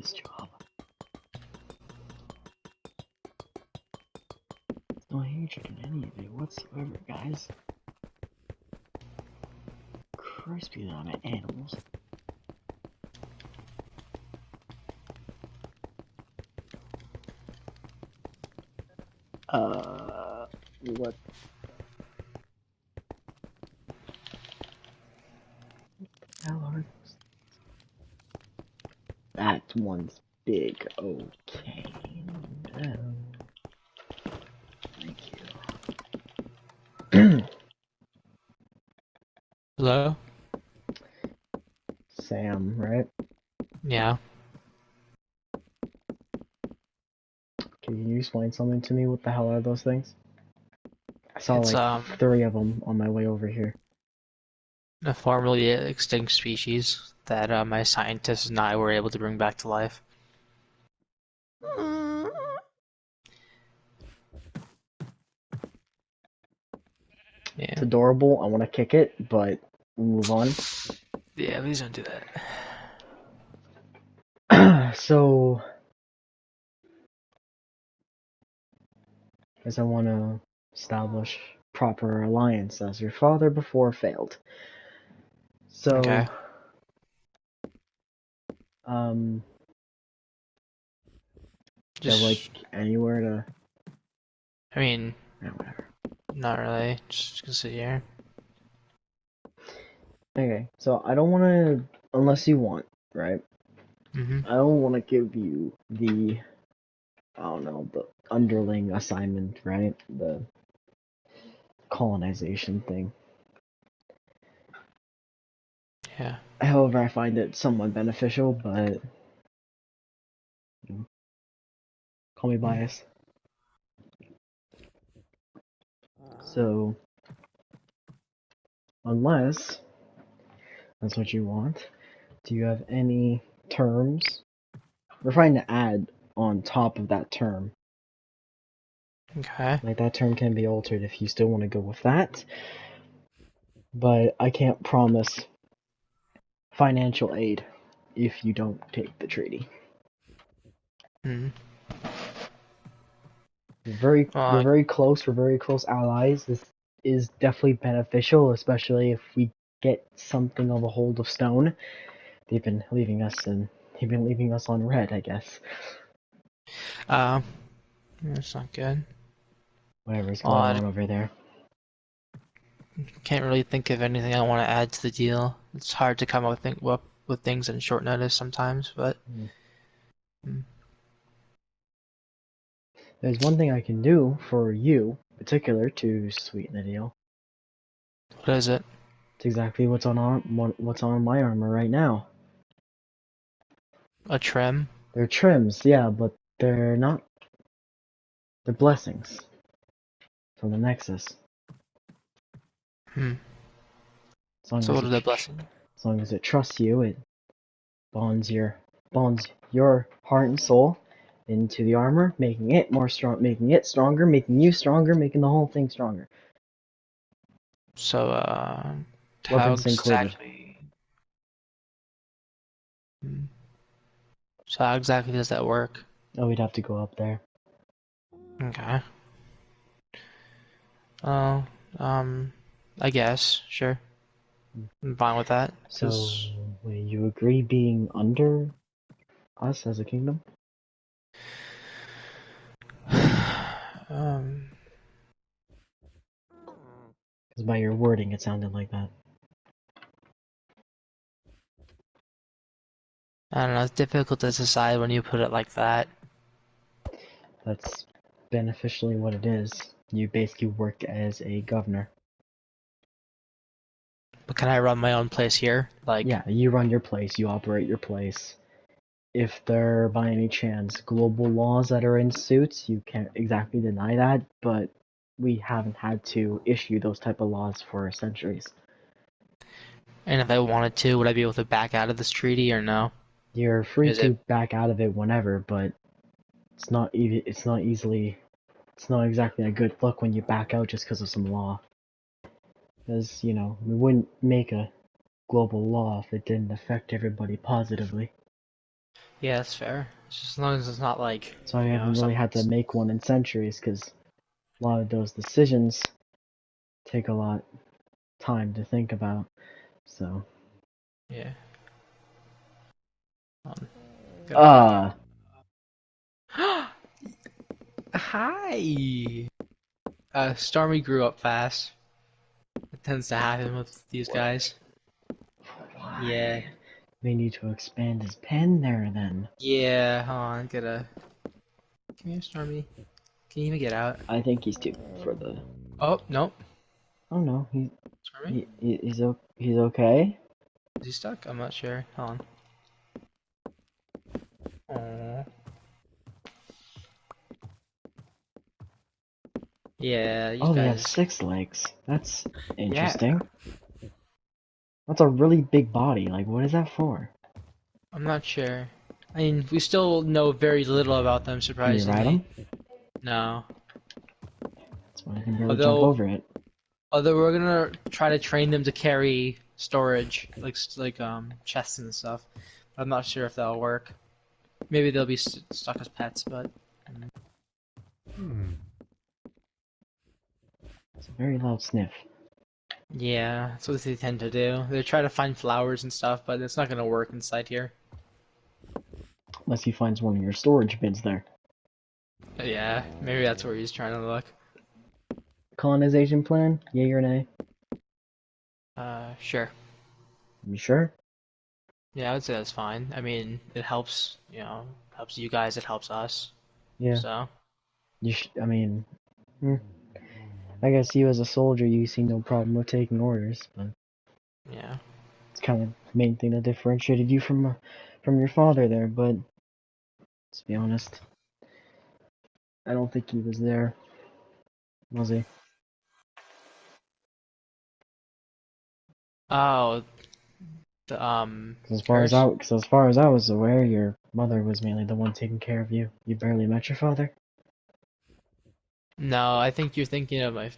this job. No hatred in any of it whatsoever, guys. Christ be on animals. What the hell are those? That one's big. Okay. Thank you. Hello? Sam, right? Yeah. Can you explain something to me? What the hell are those things? I saw It's like 3 of them on my way over here. a formerly extinct species that my scientists and I were able to bring back to life. It's Yeah. adorable. I want to kick it, but we'll move on. Yeah, please don't do that. So, as I want to establish proper alliance as your father before failed. So, Okay. do you have like Just, anywhere to? I mean, Whatever. not really. Just gonna sit here. Okay, so I don't want to, unless you want, right? Mm-hmm. I don't want to give you the, I don't know, the underling assignment, right? The colonization thing. Yeah. However, I find it somewhat beneficial, but call me biased. So, unless that's what you want, do you have any terms? We're trying to add on top of that term. Okay. Like, that term can be altered if you still want to go with that, but I can't promise financial aid if you don't take the treaty. Mm-hmm. We're very close. We're very close allies. This is definitely beneficial, especially if we get something of a hold of stone. They've been leaving us on red, I guess. That's not good. Whatever's Well, going I on over there. can't really think of anything I want to add to the deal. It's hard to come up with things in short notice sometimes, but. Mm. There's one thing I can do for you, in particular, to sweeten the deal. What is it? It's exactly what's on my armor right now. A trim? They're trims, yeah, but they're not. They're blessings from the Nexus. As long So as what it, is a blessing? as long as it trusts you, it bonds your heart and soul into the armor, making it more strong, making it stronger, making you stronger, making the whole thing stronger. So, how Weapons included. exactly? So how exactly does that work? Oh, we'd have to go up there. Okay. Oh, I guess, sure. I'm fine with that. So, 'Cause, will you agree being under us as a kingdom? um, Because by your wording, it sounded like that. I don't know. It's difficult to decide when you put it like that. That's beneficially what it is. You basically work as a governor. But can I run my own place here? Like, Yeah, you run your place, you operate your place. If there are by any chance global laws that are in suits, you can't exactly deny that, but we haven't had to issue those type of laws for centuries. and if I wanted to, would I be able to back out of this treaty or no? You're free Is it? to back out of it whenever, but it's not exactly a good look when you back out just because of some law. Because, we wouldn't make a global law if it didn't affect everybody positively. Yeah, that's fair. Just as long as it's not like, So I haven't really had to make one in centuries, because a lot of those decisions take a lot of time to think about. So. Yeah. Gotta Hi! Stormy grew up fast. It tends to happen with these guys. Yeah. Why? We need to expand his pen there then. Yeah, hold on, gotta... Come here, Stormy. Can you even get out? I think he's too for the. Oh, nope. Oh no, Stormy? he's okay. Is he stuck? I'm not sure. Hold on. Aww. Yeah, these Oh, they have guys... 6 legs. That's Yeah, interesting. That's a really big body. Like, what is that for? I'm not sure. I mean, we still know very little about them, Can you ride surprisingly. him? No. That's why I can barely jump Although, over it. although we're gonna try to train them to carry storage, like chests and stuff. I'm not sure if that'll work. Maybe they'll be stuck as pets, but It's a very loud sniff. yeah, that's what they tend to do. They try to find flowers and stuff, but it's not gonna work inside here. Unless he finds one of your storage bins there. But yeah, maybe that's where he's trying to look. Colonization plan? Yay or nay? Sure. You sure? Yeah, I would say that's fine. I mean, it helps, helps you guys, it helps us. Yeah. So, I mean, hmm. I guess you as a soldier, you see no problem with taking orders, but yeah. it's kind of the main thing that differentiated you from your father there. But let's be honest, I don't think he was there, was he? Oh, the curse? Because as far as I was aware, your mother was mainly the one taking care of you. You barely met your father. No, I think you're thinking of my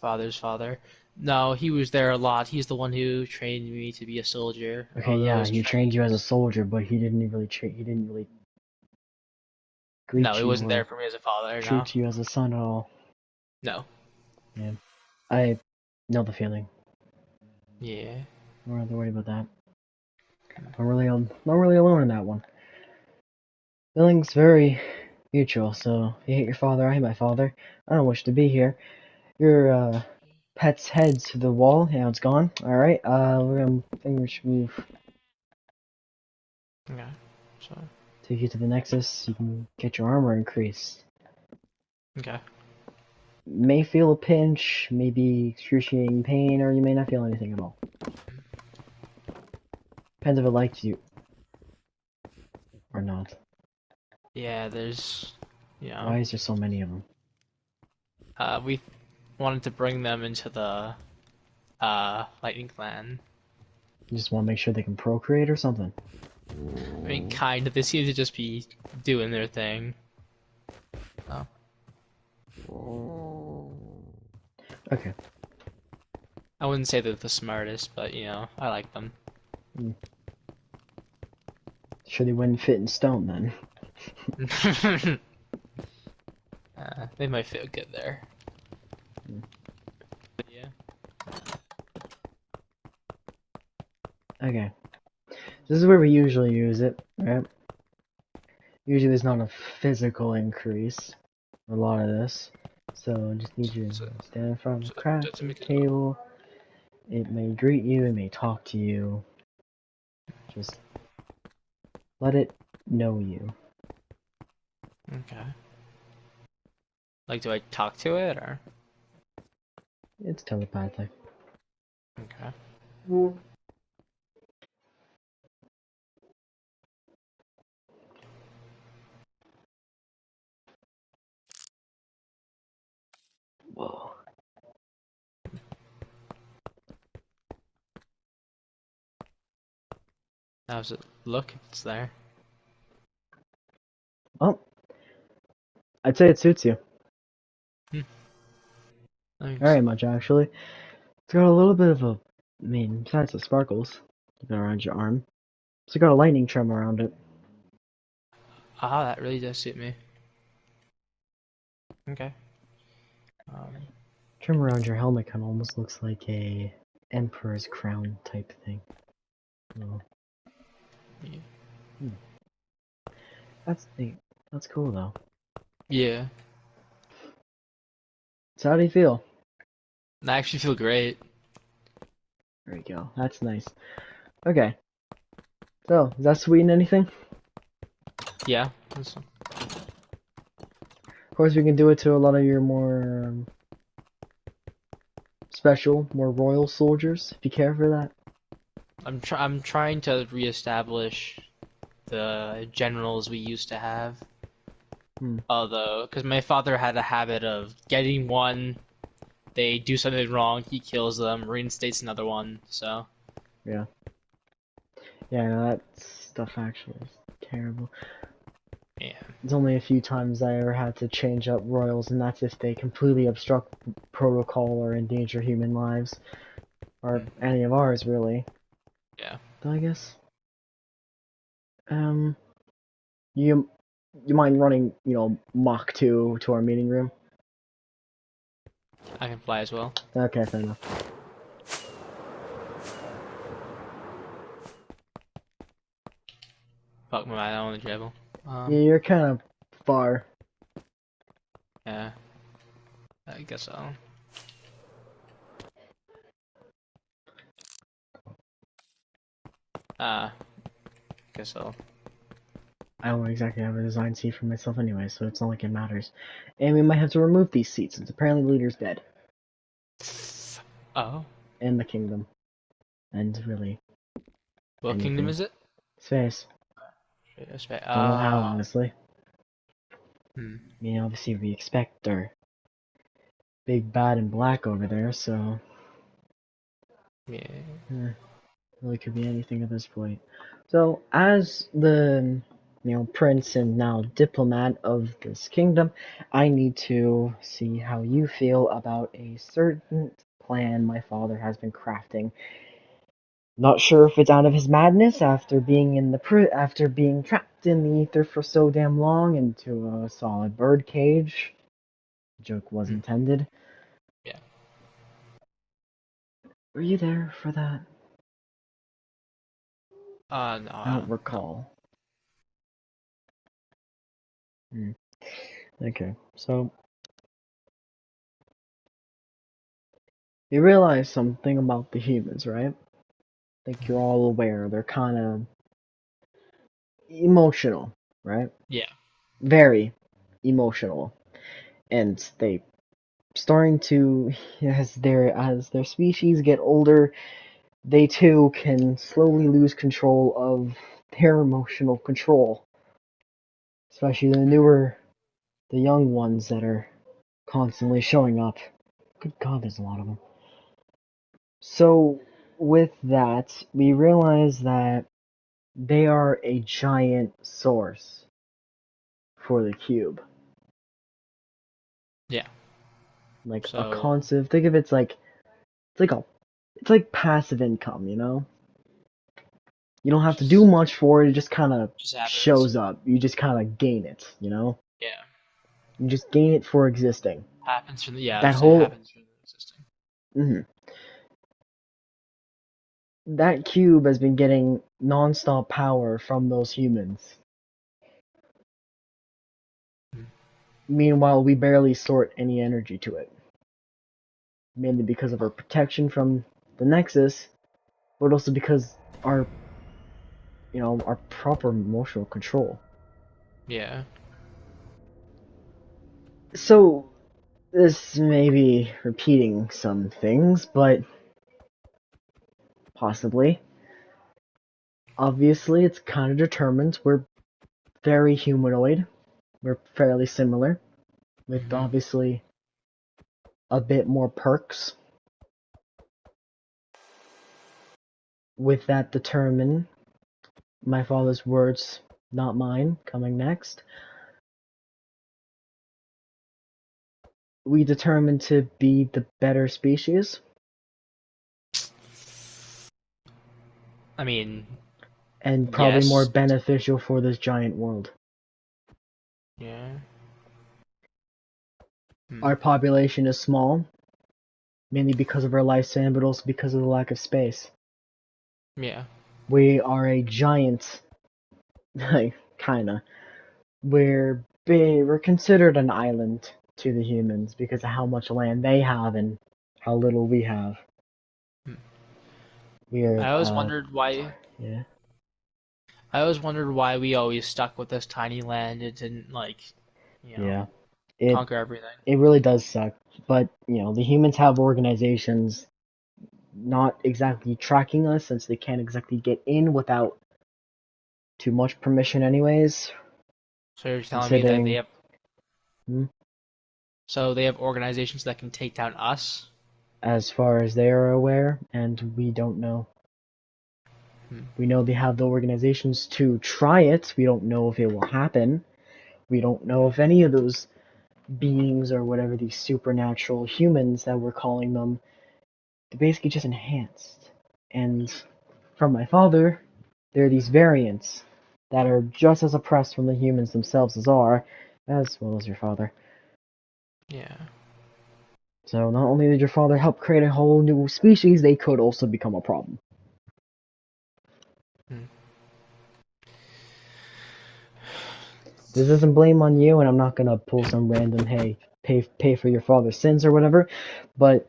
father's father. No, he was there a lot. He's the one who trained me to be a soldier. Okay, Although yeah, his he trained training you as a was... soldier, but he didn't really No, greet he you wasn't there or for me as a father, no. treat you as a son at all. No. Yeah, I know the feeling. Yeah. Don't have to worry about that. Not really alone in that one. Feeling's very mutual. So if you hate your father, I hate my father. I don't wish to be here. Your pet's head's to the wall. Yeah, it's gone. All right. I think we should move. Okay. So, Take you to the Nexus. You can get your armor increased. okay. May feel a pinch, maybe excruciating pain, or you may not feel anything at all. Depends if it likes you or not. Yeah, there's, you know, Why is there so many of them? we wanted to bring them into the, Lightning Clan. You just want to make sure they can procreate or something. I mean, kind of. They seem to just be doing their thing. Oh. Okay. I wouldn't say they're the smartest, but, I like them. Sure they wouldn't fit in stone then. They might feel good there. But yeah. Okay. This is where we usually use it, right? Usually there's not a physical increase for a lot of this. So just need you So, to stand in front of so a just to crafting make it. table. It may greet you, it may talk to you. Just let it know you. Okay. Like, do I talk to it or? It's telepathic. Okay. Whoa. How's it look if it's there? Oh, I'd say it suits you. Thanks. Very much, actually. It's got a little bit of a. I mean, besides the sparkles around your arm, it's got a lightning trim around it. Ah, that really does suit me. Okay. Trim around your helmet kind of almost looks like a emperor's crown type thing. Oh. Yeah. That's neat. That's cool though. Yeah. So how do you feel? I actually feel great. There you go. That's nice. Okay. So, does that sweeten anything? Yeah. Of course, we can do it to a lot of your more special, more royal soldiers, if you care for that. I'm trying to reestablish the generals we used to have. Hmm. Although, because my father had a habit of getting one, they do something wrong, he kills them, reinstates another one. So Yeah. Yeah, no, that stuff actually is terrible. yeah. There's only a few times I ever had to change up royals, and that's if they completely obstruct protocol or endanger human lives. Or any of ours, really. Yeah. But I guess. Um, you mind running, Mach 2 to our meeting room? I can fly as well. Okay, fair enough. Fuck my mind, I want to travel. Yeah, you're kind of far. Yeah. I guess so. Guess so. I don't exactly have a design seat for myself anyway, so it's not like it matters. And we might have to remove these seats, since apparently the leader's dead. Oh. In the kingdom. And really, What kingdom anything. is it? Space. Space. Don't know how, honestly. Hmm. I mean, obviously we expect our big bad and black over there, so... Yeah. Really could be anything at this point. So, as the prince and now diplomat of this kingdom, I need to see how you feel about a certain plan my father has been crafting. Not sure if it's out of his madness after being after being trapped in the ether for so damn long into a solid bird cage. Joke was Hmm. intended. Yeah. Were you there for that? No. I don't No. recall. Okay, so you realize something about the humans, right? I think you're all aware they're kind of emotional, right? Yeah. Very emotional, and they starting to as their species get older, they too can slowly lose control of their emotional control, especially the young ones that are constantly showing up. Good God, there's a lot of them. So with that, we realize that they are a giant source for the cube. Yeah. Like a So constant. Think of it's like passive income. You don't have to do just much for it. It just kind of just happens. shows up. You just kind of gain it. Yeah. You just gain it for existing. Happens from the yeah. I That was say whole happens from the existing. mhm. That cube has been getting non-stop power from those humans. Hmm. Meanwhile, we barely sort any energy to it. Mainly because of our protection from the Nexus, but also because our proper emotional control. Yeah. So, this may be repeating some things, but possibly. Obviously, it's kind of determined. We're very humanoid. We're fairly similar, with Hmm. obviously a bit more perks. With that determined, my father's words, not mine, coming next. We determined to be the better species, I mean, and probably more yes. beneficial for this giant world. Yeah. Hmm. Our population is small, mainly because of our lifespan, but also because of the lack of space. Yeah. We are a giant, like, kinda. We're big, we're considered an island to the humans because of how much land they have and how little we have. Hmm. We're, I always wondered why. yeah, I always wondered why we always stuck with this tiny land and didn't like, you know, yeah. It conquer everything. it really does suck, but the humans have organizations not exactly tracking us since they can't exactly get in without too much permission, anyways. So you're telling me that they Considering, have, hmm, so they have organizations that can take down us? as far as they are aware, and we don't know. Hmm. We know they have the organizations to try it. We don't know if it will happen. We don't know if any of those beings or whatever these supernatural humans that we're calling them, they're basically just enhanced. And from my father, there are these variants that are just as oppressed from the humans themselves as well as your father. Yeah. So not only did your father help create a whole new species, they could also become a problem. Hmm. This isn't blame on you, and I'm not gonna pull some random hey, pay for your father's sins or whatever, but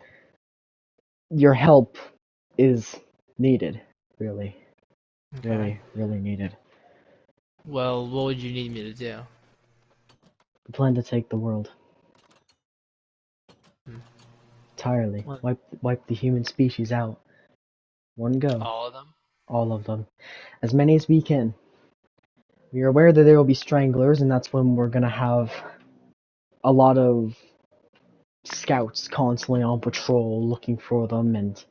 your help is needed. Really, Okay. really, really needed. Well, what would you need me to do? I plan to take the world Hmm. entirely. What? Wipe the human species out. One go. All of them? All of them. As many as we can. We are aware that there will be stranglers, and that's when we're gonna have a lot of scouts constantly on patrol looking for them, and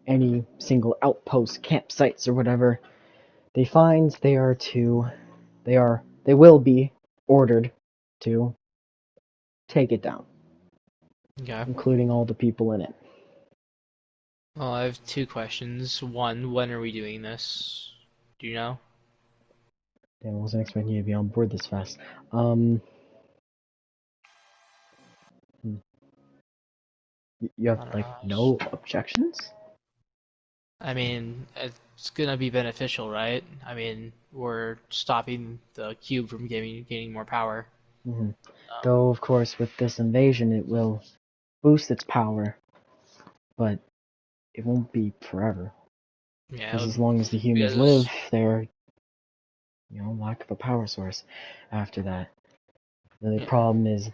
any single outpost, campsites, or whatever they find, they will be ordered to take it down, Okay. including all the people in it. Well, I have two questions. One, when are we doing this? Do you know? Damn, I wasn't expecting you to be on board this fast. Um, hmm, you have I don't like know. no objections? I mean, it's gonna be beneficial, right? I mean, we're stopping the cube from gaining more power. Hmm. Um, Though, of course, with this invasion, it will boost its power, but it won't be forever. yeah, Because as long as the humans live, because they're, lack of a power source after that. The yeah, problem is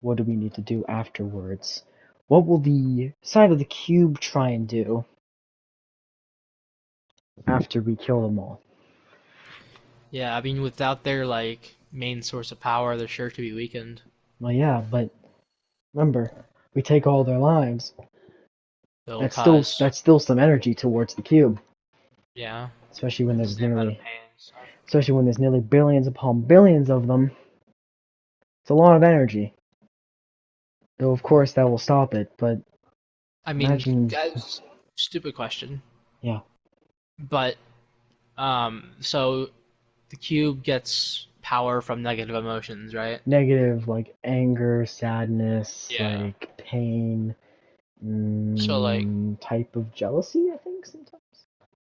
what do we need to do afterwards? What will the side of the cube try and do after we kill them all? yeah. I mean, without their like main source of power, they're sure to be weakened. Well, yeah, but remember, we take all their lives. They'll That's cause still some energy towards the cube, yeah, especially when the there's same amount of nearly, pain and stuff. billions upon billions of them. It's a lot of energy. Though of course that will stop it, but I mean, imagine, guys, stupid question, yeah, but so the cube gets power from negative emotions, right? negative like anger, sadness, Yeah. like pain, So like, type of jealousy, I think sometimes.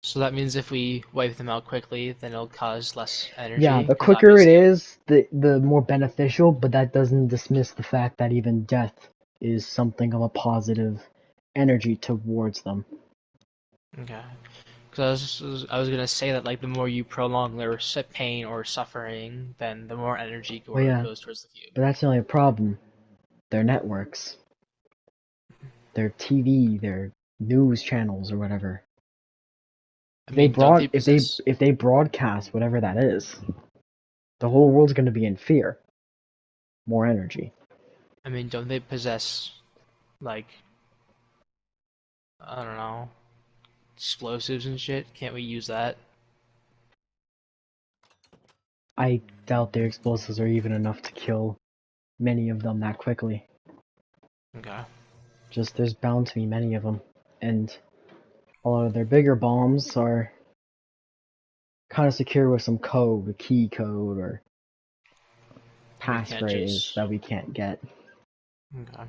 so that means if we wipe them out quickly, then it'll cause less Yeah, energy, the because quicker it obviously, is, the more beneficial, but that doesn't dismiss the fact that even death is something of a positive energy towards them. okay. Because I was gonna say that like the more you prolong their pain or suffering, then the more energy Well, yeah, goes towards the cube. but that's the only problem. Their networks, their TV, their news channels, or whatever. I mean, don't they If they possess? broadcast whatever that is, the whole world's going to be in fear. More energy. I mean, don't they possess like I don't know explosives and shit? Can't we use that? I doubt their explosives are even enough to kill many of them that quickly. Okay. Just there's bound to be many of them, and a lot of their bigger bombs are kind of secure with some code, a key code, or can't passphrase just. that we can't get. Okay.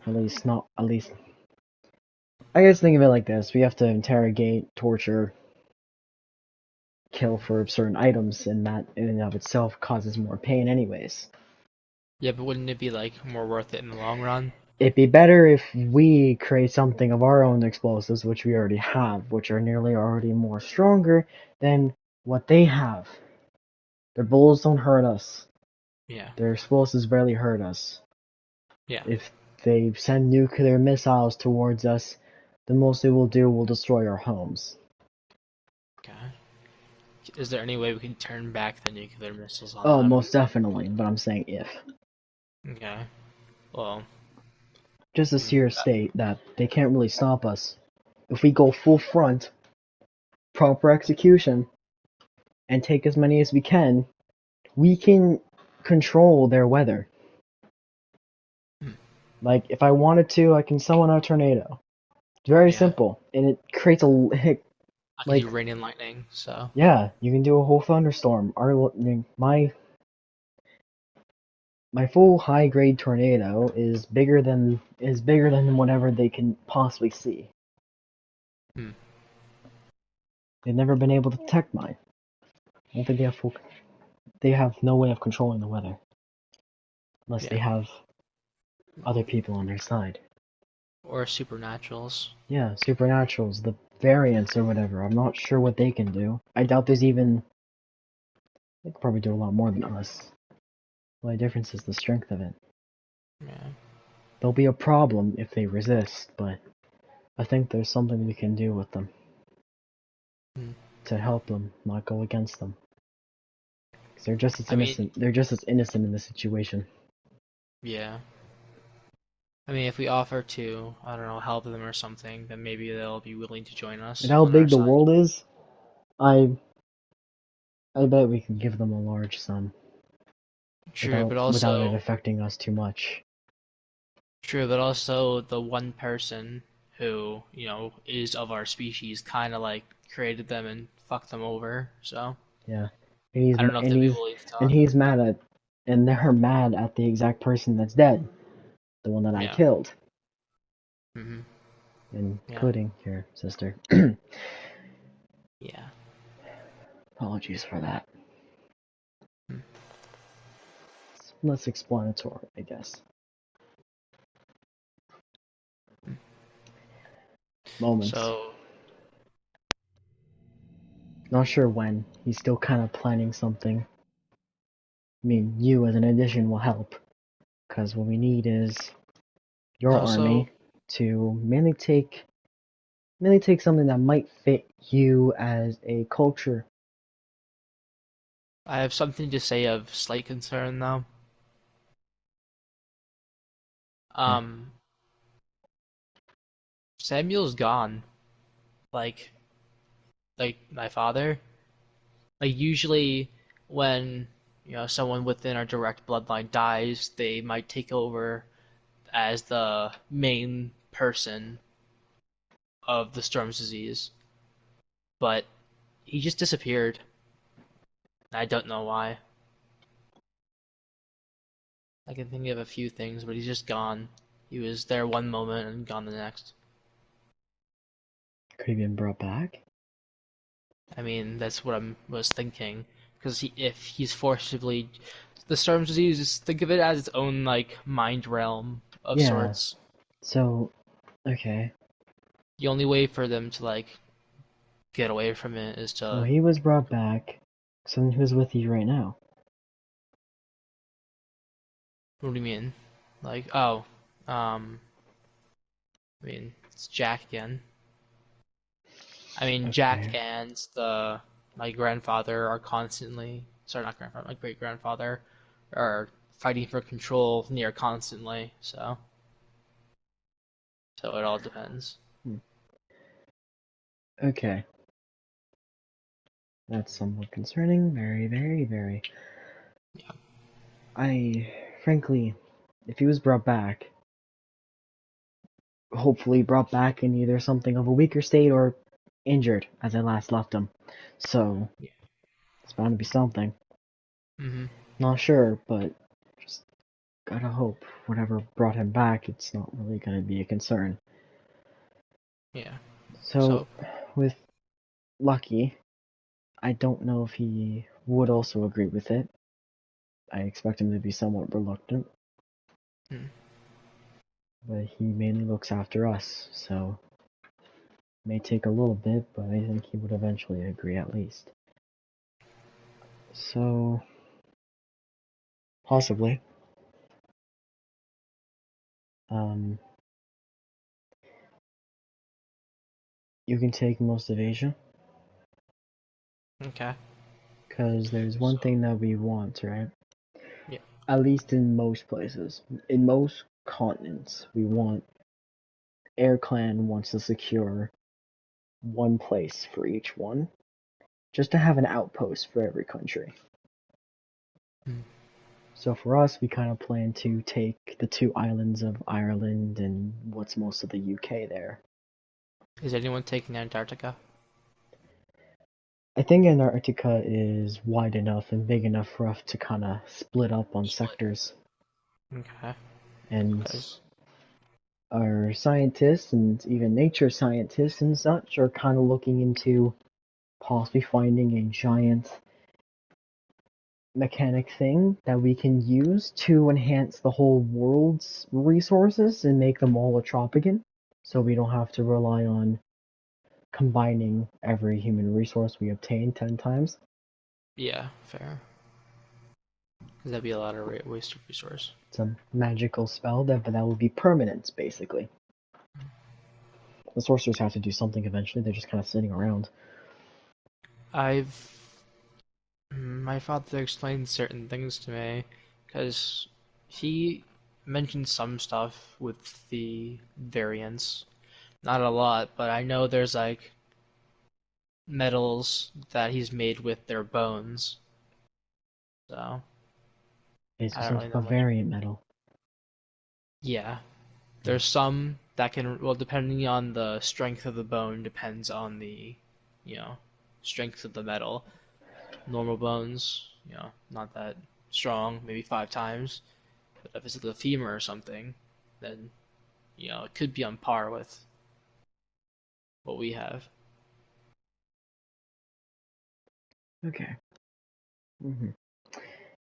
At least not. At least. I guess think of it like this: we have to interrogate, torture, kill for certain items, and that in and of itself causes more pain, anyways. Yeah, but wouldn't it be like more worth it in the long run? It'd be better if we create something of our own explosives, which we already have, which are nearly already more stronger than what they have. Their bullets don't hurt us. Yeah. Their explosives barely hurt us. Yeah. If they send nuclear missiles towards us, the most they will do will destroy our homes. Okay. Is there any way we can turn back the nuclear missiles on Oh, them? most definitely, but I'm saying if. Okay. Well. Just as here state that they can't really stop us. If we go full front, proper execution, and take as many as we can control their weather. Hmm. Like, if I wanted to, I can summon a tornado. It's very Yeah. simple, and it creates a I can like, do rain and lightning, so. yeah, you can do a whole thunderstorm. My full high grade tornado is bigger than whatever they can possibly see. Hmm. They've never been able to detect mine. I don't think they have no way of controlling the weather unless they Yeah. have other people on their side. Or supernaturals. Yeah, supernaturals, the variants or whatever. I'm not sure what they can do. I doubt there's even. They could probably do a lot more than us. The only difference is the strength of it. Yeah. There'll be a problem if they resist, but I think there's something we can do with them Hmm. to help them, not go against them. 'Cause they're just as I mean, innocent. They're just as innocent in this situation. yeah. I mean, if we offer to, I don't know, help them or something, then maybe they'll be willing to join And us how on our big the side. world is, I I bet we can give them a large sum True, but without it also, affecting us too much. the one person who, is of our species kind of like created them and fucked them over. So Yeah, and he's I don't know if and they'll be he's willing to and talk. he's mad at, and they're mad at the exact person that's dead, the one that I Yeah. killed, Hmm. Yeah. including your sister. Yeah. Apologies for that. Hmm. It's less explanatory, I guess. Moments. So Not sure when. He's still kind of planning something. I mean, you as an addition will help, because what we need is your also, army to mainly take something that might fit you as a culture. I have something to say of slight concern though. Okay. Um, Samuel's gone. Like, my father. Like usually when someone within our direct bloodline dies, they might take over as the main person of the Storm's disease. But he just disappeared. I don't know why. I can think of a few things, but he's just gone. He was there one moment and gone the next. Could he been brought back? I mean, that's what I was thinking. Because if he's forcibly, the Storm's disease, just think of it as its own like mind realm of Yeah. sorts. So, okay. The only way for them to like get away from it is So to. he was brought back. Someone who's with you right now. What do you mean? Like, oh, um, I mean, it's Jack again. I mean, Jack Okay. and my grandfather are constantly, sorry, not grandfather, my great grandfather, are fighting for control near constantly. So it all depends. Hmm. Okay. That's somewhat concerning. Very, very, very. Yeah. Frankly, if he was brought back, hopefully brought back in either something of a weaker state or injured as I last left him. So, Yeah. it's bound to be something. Hmm. Not sure, but just gotta hope whatever brought him back, it's not really gonna be a concern. Yeah. So, So, with Lucky, I don't know if he would also agree with it. I expect him to be somewhat reluctant, hmm. but he mainly looks after us, so it may take a little bit, but I think he would eventually agree at least. So, possibly. Um, you can take most of Asia, Okay. because there's one So, thing that we want, right? yeah. At least in most places. In most continents, we want Air Clan wants to secure one place for each one, just to have an outpost for every country. Hmm. So for us, we kind of plan to take the two islands of Ireland and what's most of the UK there. Is anyone taking Antarctica? I think Antarctica is wide enough and big enough for us to kind of split up on Split. sectors. Okay. And Because our scientists and even nature scientists and such are kind of looking into possibly finding a giant mechanic thing that we can use to enhance the whole world's resources and make them all Atropagan, so we don't have to rely on combining every human resource we obtain 10 times. yeah, fair. Because that'd be a lot of waste of resource. It's a magical spell that will be permanent, basically. The sorcerers have to do something eventually, they're just kind of sitting around. I've My father explained certain things to me because he mentioned some stuff with the variants. Not a lot, but I know there's like metals that he's made with their bones. So Okay, so I don't some really type know of much. variant metal. Yeah, Hmm. there's some that can, well, depending on the strength of the bone, depends on the, you know, strength of the metal. Normal bones, not that strong, maybe 5 times. But if it's like a femur or something, then it could be on par with what we have. Okay. Hmm.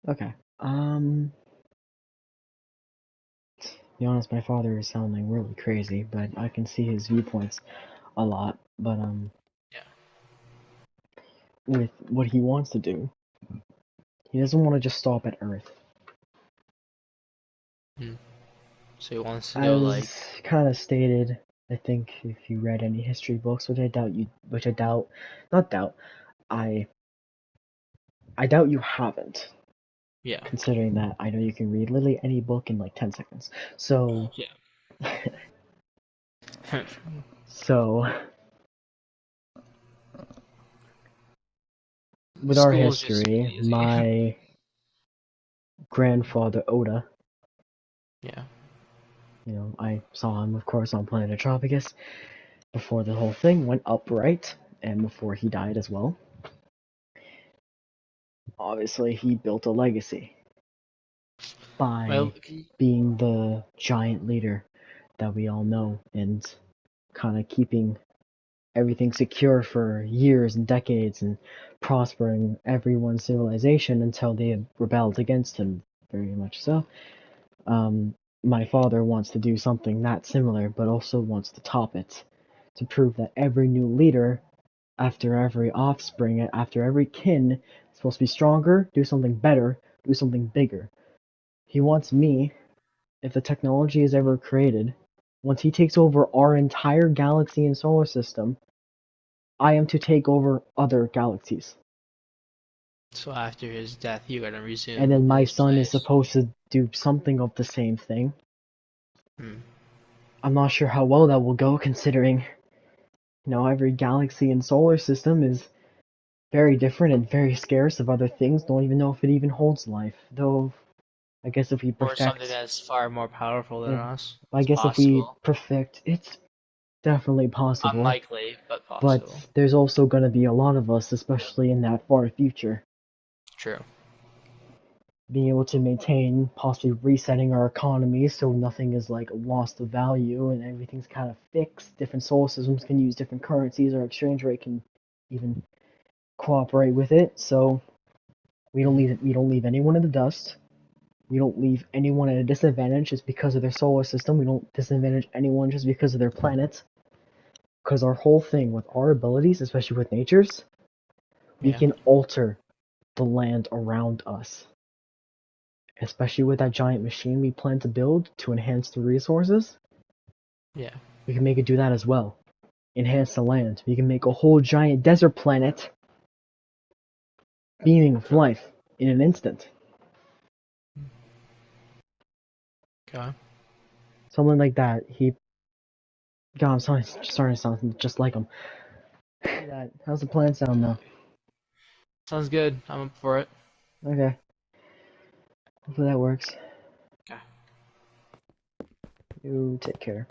Okay. To be honest, my father is sounding really crazy, but I can see his viewpoints a lot. But Yeah. with what he wants to do, he doesn't want to just stop at Earth. Hmm. So he wants to go As like, kind of stated, I think if you read any history books, which I doubt, not doubt, I I doubt you haven't, yeah, considering that I know you can read literally any book in like 10 seconds. So, yeah. so with our School's just too history, easy. my grandfather Oda, Yeah. I saw him, of course, on planet Atropagus before the whole thing went upright and before he died as well. Obviously, he built a legacy Well, by being the giant leader that we all know and kind of keeping everything secure for years and decades and prospering everyone's civilization until they had rebelled against him, very much so. Um, my father wants to do something that similar, but also wants to top it, to prove that every new leader, after every offspring, after every kin, is supposed to be stronger, do something better, do something bigger. He wants me, if the technology is ever created, once he takes over our entire galaxy and solar system, I am to take over other galaxies. so after his death, you're gonna And resume then in my his son is place. supposed to do something of the same thing. Hmm. I'm not sure how well that will go, considering, every galaxy and solar system is very different and very scarce of other things. Don't even know if it even holds life. Though, I guess if we Or something perfect, that's far more powerful than yeah, us. I It's guess if we possible. perfect, it's definitely possible. Unlikely, but But possible. there's also going to be a lot of us, especially in that far future. True. being able to maintain, possibly resetting our economy so nothing is like lost of value and everything's kind of fixed. Different solar systems can use different currencies, our exchange rate can even cooperate with it. So we don't leave anyone in the dust. We don't leave anyone at a disadvantage just because of their solar system. We don't disadvantage anyone just because of their planet. Because our whole thing with our abilities, especially with nature's, we Yeah. can alter the land around us. Especially with that giant machine we plan to build to enhance the resources, Yeah. we can make it do that as well. Enhance the land. We can make a whole giant desert planet beaming with life in an instant. Okay. Something like that. God, I'm starting to sound just like him. How's the plan sound though? Sounds good. I'm up for it. Okay. Hopefully that works. Okay. You take care.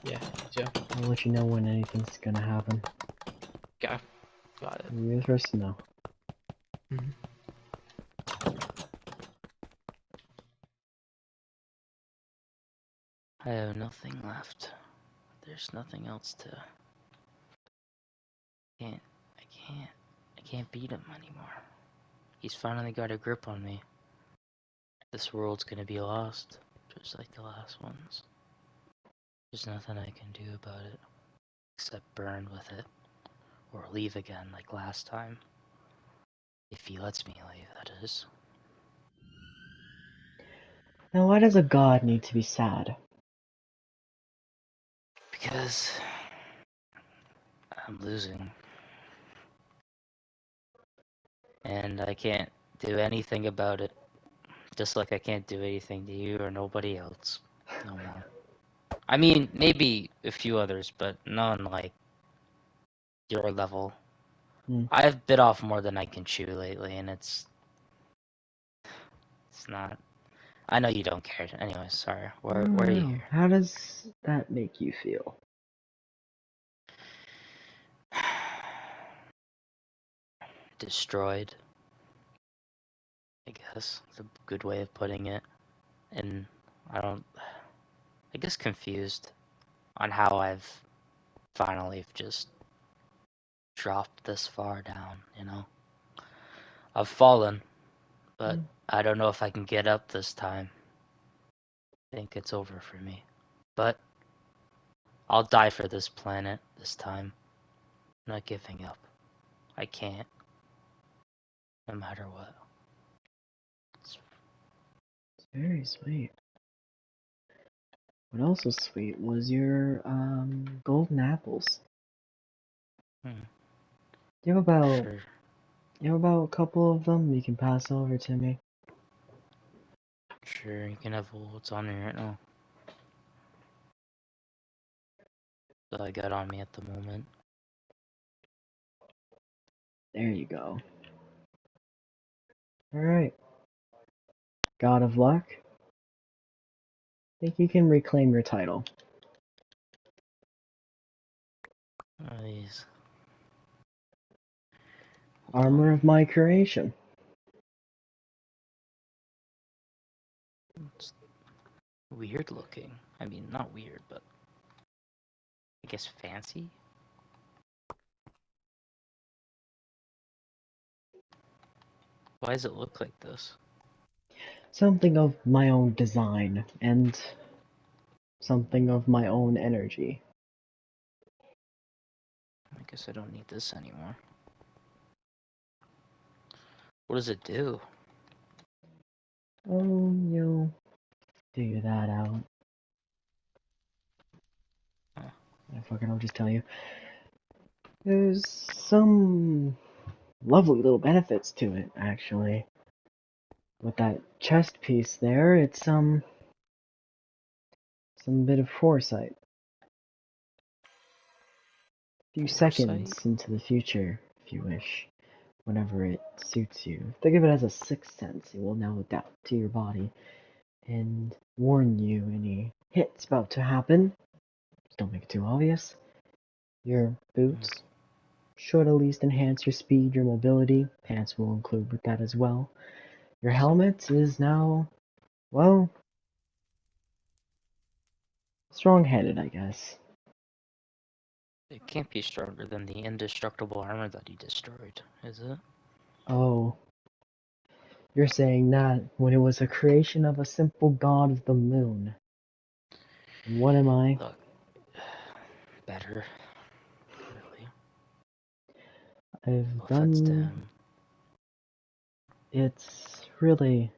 Yeah, you too. I'll let you know when anything's gonna happen. Okay. Got it. You're the first to know. Mhm. I have nothing left. There's nothing else to. Can't. I can't. I can't beat him anymore. He's finally got a grip on me. This world's gonna be lost, just like the last ones. There's nothing I can do about it, except burn with it, or leave again like last time. If he lets me leave, that is. Now, why does a god need to be sad? Because I'm losing. And I can't do anything about it. Just like I can't do anything to you or nobody else. No more. I mean, maybe a few others, but none like your level. Hmm. I've bit off more than I can chew lately, and it's not. I know you don't care. Anyway, sorry. I Where don't are you know. here? How does that make you feel? Destroyed, I guess. It's a good way of putting it. And I don't. I guess confused on how I've finally just dropped this far down, you know? I've fallen, but Hmm. I don't know if I can get up this time. I think it's over for me. But I'll die for this planet this time. I'm not giving up. I can't, no matter what. It's It's very sweet. What else was sweet was your golden apples. hmm, You have about sure. you have about a couple of them you can pass over to me. Sure, you can have what's on me right now. That I got on me at the moment. There you go. Alright. God of Luck. Think you can reclaim your title. What are these? Hold on. Armor of my creation. It's weird looking. I mean, not weird, but I guess fancy? Why does it look like this? Something of my own design and something of my own energy. I guess I don't need this anymore. What does it do? Oh, you'll figure that out. Huh. I'll just tell you. There's some lovely little benefits to it, actually. With that chest piece there, it's some bit of foresight. A few Foresight? seconds into the future, if you wish, whenever it suits you. Think of it as a sixth sense. It will now adapt to your body and warn you any hit's about to happen. Just don't make it too obvious. Your boots should at least enhance your speed, your mobility. Pants will include with that as well. Your helmet is now, well, strong-handed, I guess. It can't be stronger than the indestructible armor that he destroyed, is it? Oh, you're saying that when it was a creation of a simple god of the moon. And what am I? Look, better. Really. I've No offense to done... him. It's really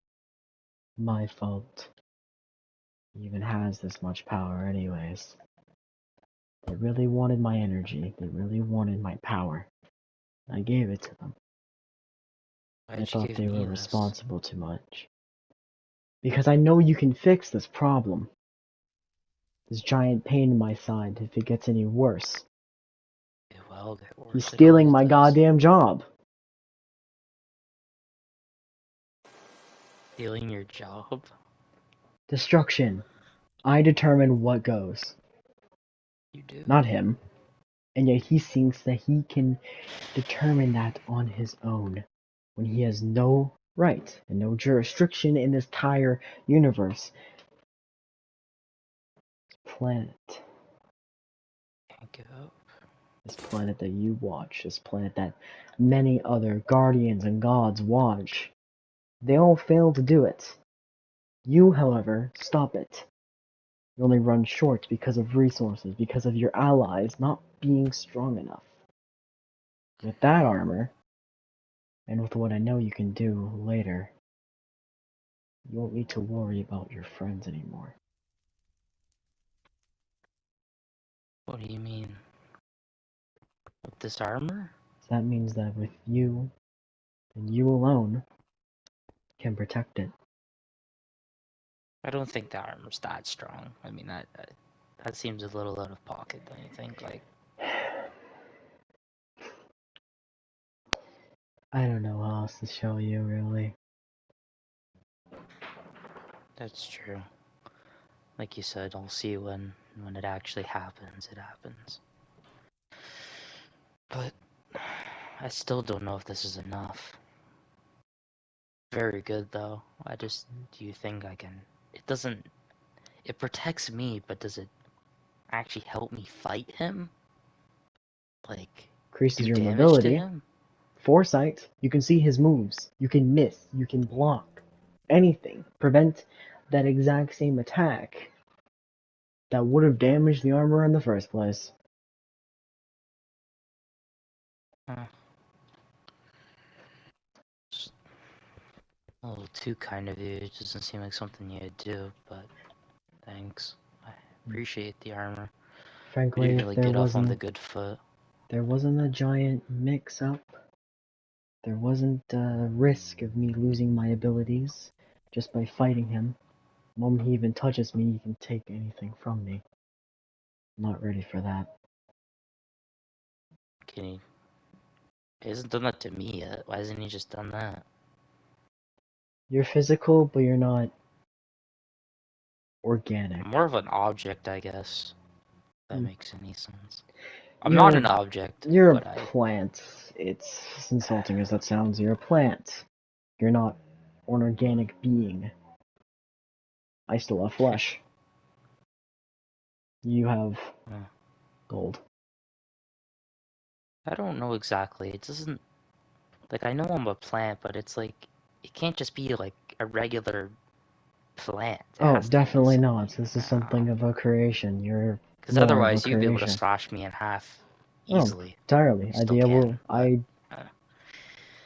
my fault. He even has this much power anyways. They really wanted my energy. They really wanted my power. I gave it to them. I Why'd you thought give they me were this? responsible too much. Because I know you can fix this problem. This giant pain in my side, if it gets any worse. It will get worse. He's It stealing always my does. goddamn job. Stealing your job? Destruction. I determine what goes. You do. Not him. And yet he thinks that he can determine that on his own. When he has no right and no jurisdiction in this entire universe. Planet. Can't give up. This planet that you watch. This planet that many other guardians and gods watch. They all fail to do it. You, however, stop it. You only run short because of resources, because of your allies not being strong enough. With that armor, and with what I know you can do later, you won't need to worry about your friends anymore. What do you mean? With this armor? So that means that with you, and you alone, can protect it. I don't think the armor's that strong. I mean, that seems a little out of pocket, don't you think? Like, I don't know how else to show you, really. that's true. Like you said, I'll see when it actually happens. It happens. But I still don't know if this is enough. Very good though. Do you think I can? It doesn't. It protects me, but does it actually help me fight him? Like, Increases do your damage to mobility. him? Foresight. You can see his moves. You can miss. You can block. Anything. Prevent that exact same attack that would have damaged the armor in the first place. Huh. Just a little too kind of you. It doesn't seem like something you'd do, but thanks. I appreciate the armor. We Frankly, didn't if really there get off on the wasn't good foot. a giant mix-up, there wasn't a risk of me losing my abilities just by fighting him. The moment he even touches me, he can take anything from me. I'm not ready for that. Can he? He hasn't done that to me yet. Why hasn't he just done that? You're physical, but you're not organic. I'm more of an object, I guess. If that Hmm. makes any sense. I'm not an object, You're but a plant. It's as insulting as that sounds. You're a plant. You're not an organic being. I still have flesh. You have gold. I don't know exactly. It doesn't. Like, I know I'm a plant, but it's like. It can't just be like a regular plant. It Oh, has to be definitely not. something. This is something of a creation. You're Because more of a otherwise, you'd be able to creation. slash me in half Oh, easily. entirely. You still can, but. Uh,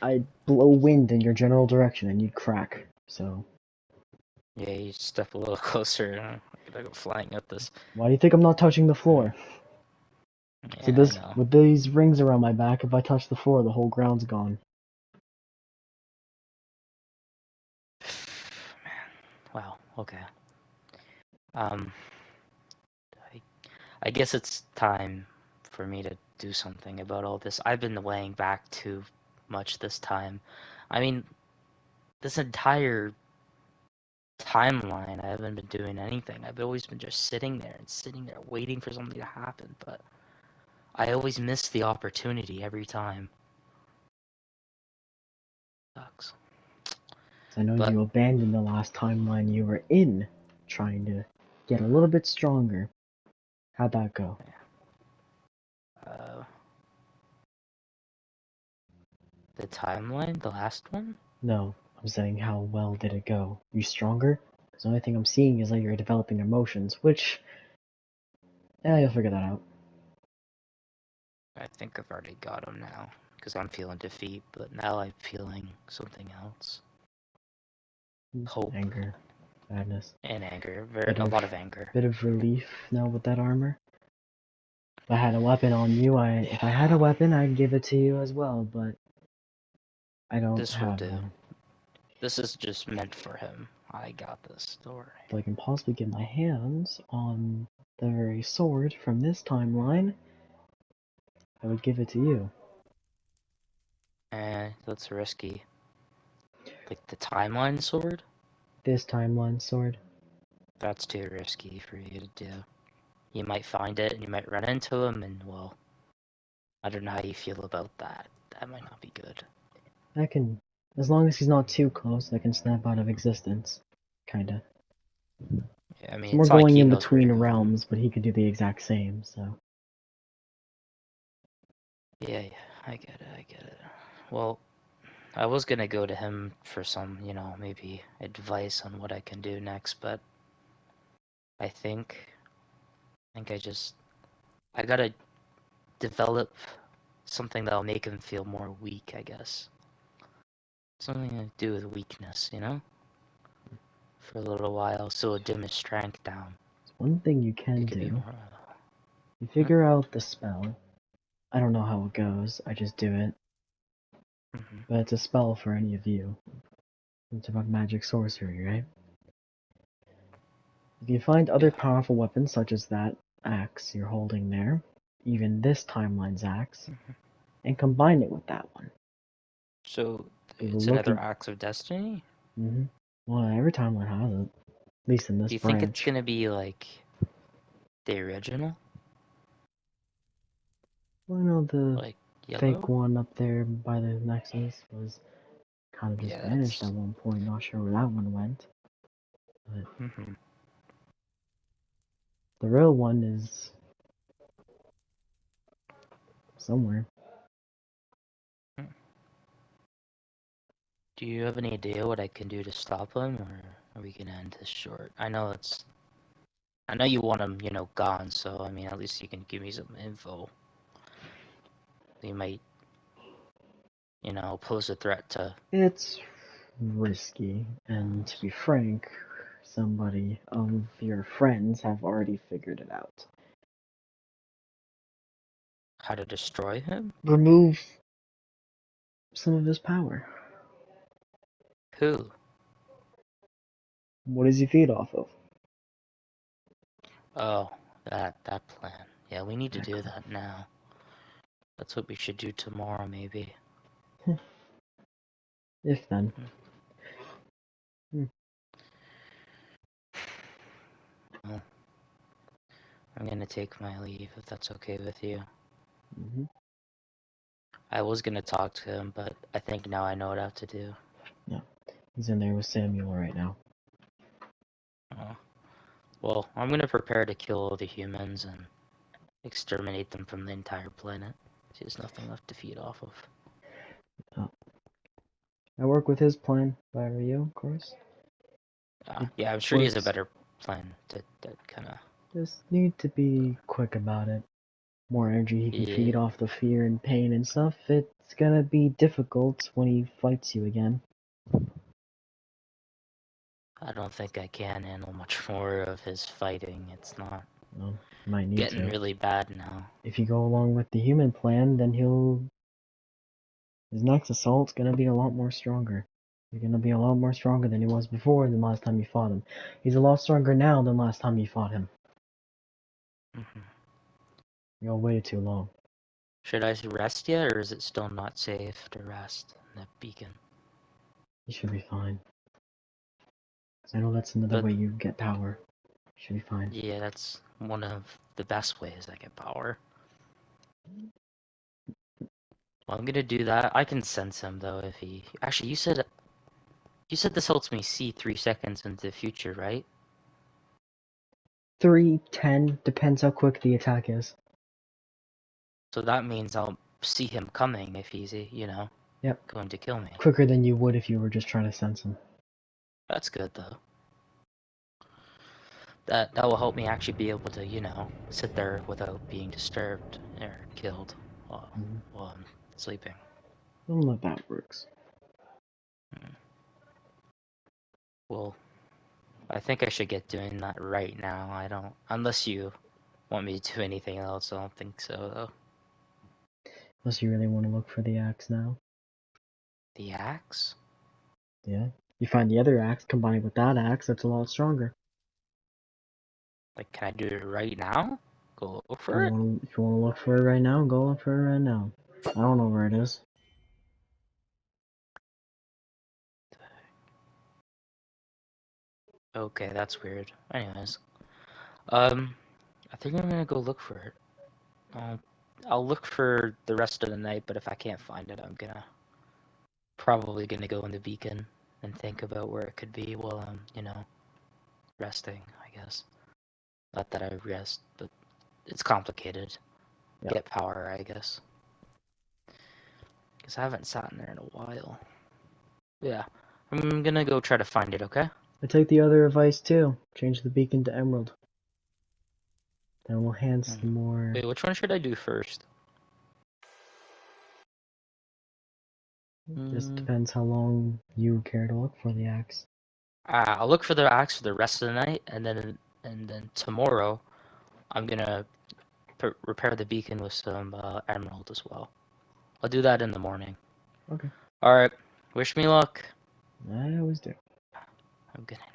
I'd blow wind in your general direction and you'd crack. So, yeah, you step a little closer. I'm gonna go flying up this. why do you think I'm not touching the floor? So Yeah, I this, know. with these rings around my back, if I touch the floor, the whole ground's gone. Man. Wow. Okay. Um. I guess it's time for me to do something about all this. I've been laying back too much this time. I mean, this entire timeline, I haven't been doing anything. I've always been just sitting there and sitting there waiting for something to happen, but I always miss the opportunity every time. Sucks. I know But you abandoned the last timeline you were in, trying to get a little bit stronger. How'd that go? the timeline, the last one? No, I'm saying how well did it go? You stronger? Because the only thing I'm seeing is that you're developing emotions, which... Yeah, you'll figure that out. I think I've already got him now, because I'm feeling defeat, but now I'm feeling something else. Hope. Anger. Sadness. And anger. A Bit lot of anger. Bit of relief now with that armor. If I had a weapon on you, if I had a Yeah. weapon, I'd give it to you as well, but I don't This will have do. one. This is just meant for him. I got this story. If I can possibly get my hands on the very sword from this timeline, I would give it to you. That's risky. Like the timeline sword? This timeline sword. That's too risky for you to do. You might find it and you might run into him and, well, I don't know how you feel about that. That might not be good. I can, as long as he's not too close, I can snap out of existence. Kinda. Yeah, I mean, It's more it's not like going he in knows where between you're going. realms, but he could do the exact same, so. Yeah, I get it. Well, I was gonna go to him for some, maybe advice on what I can do next, but I think I gotta develop something that'll make him feel more weak, I guess. Something to do with weakness, For a little while, so it'll dim his strength down. One thing you can It could be do, more. you figure out the spell. I don't know how it goes, I just do it. Mm-hmm. But it's a spell for any of you. It's about magic sorcery, right? If you find other Yeah. powerful weapons such as that axe you're holding there, even this timeline's axe, and combine it with that one. So We will it's look another at. axe of destiny? Well, every timeline has it. At least in this Do you think it's branch. gonna be like the original? Well, I know the Like fake yellow? one up there by the Nexus was kind of just Yeah, vanished that's. at one point. Not sure where that one went. But Mm-hmm. the real one is somewhere. Do you have any idea what I can do to stop him, or are we gonna end this short? I know you want him, gone, so I mean, at least you can give me some info. He might, pose a threat to. It's risky, and to be frank, somebody of your friends have already figured it out. How to destroy him? Remove some of his power. Who? What does he feed off of? Oh, that plan. Yeah, we need to do Exactly. that now. That's what we should do tomorrow, maybe. If then. Well, I'm gonna take my leave if that's okay with you. I was gonna talk to him, but I think now I know what I have to do. Yeah. He's in there with Samuel right now. Oh. Well, I'm gonna prepare to kill all the humans and exterminate them from the entire planet. There's nothing left to feed off of. Oh. I work with his plan, if I were you, of course. It Yeah, I'm sure he has a works. better plan to kind of. Just need to be quick about it. More energy he can Yeah, feed off the fear and pain and stuff, it's gonna be difficult when he fights you again. I don't think I can handle much more of his fighting. It's not Well, you might need getting to. really bad now. If you go along with the human plan, then his next assault's gonna be a lot more stronger. He's gonna be a lot more stronger than he was before than last time you fought him. He's a lot stronger now than last time you fought him. Hmm. You waited too long. Should I rest yet, or is it still not safe to rest in the beacon? You should be fine. 'Cause I know that's another But way you get power. You should be fine. yeah, that's one of the best ways I get power. Well, I'm gonna do that. I can sense him though if he. Actually, you said You said this helps me see 3 seconds into the future, right? 3, 10, depends how quick the attack is. So that means I'll see him coming if he's, Yep. going to kill me. Quicker than you would if you were just trying to sense him. That's good, though. That will help me actually be able to, sit there without being disturbed or killed while, Mhm. while I'm sleeping. I don't know if that works. Well, I think I should get doing that right now. I don't, unless you want me to do anything else. I don't think so, though. Unless you really want to look for the axe now. The axe? Yeah. You find the other axe combined with that axe, that's a lot stronger. Like, can I do it right now? Go look If for it? you want to look for it right now, go look for it right now. I don't know where it is. Okay, that's weird. Anyways, I think I'm gonna go look for it. I'll look for the rest of the night, but if I can't find it, I'm probably gonna go in the beacon and think about where it could be while I'm, resting, I guess. Not that I rest, but it's complicated. Yeah. Get power, I guess. Because I haven't sat in there in a while. Yeah, I'm gonna go try to find it, okay? I take the other advice too. Change the beacon to emerald. That will enhance the more. Wait, which one should I do first? Just depends how long you care to look for the axe. I'll look for the axe for the rest of the night, and then tomorrow, I'm gonna repair the beacon with some emerald as well. I'll do that in the morning. Okay. All right. Wish me luck. I always do. Have a good night.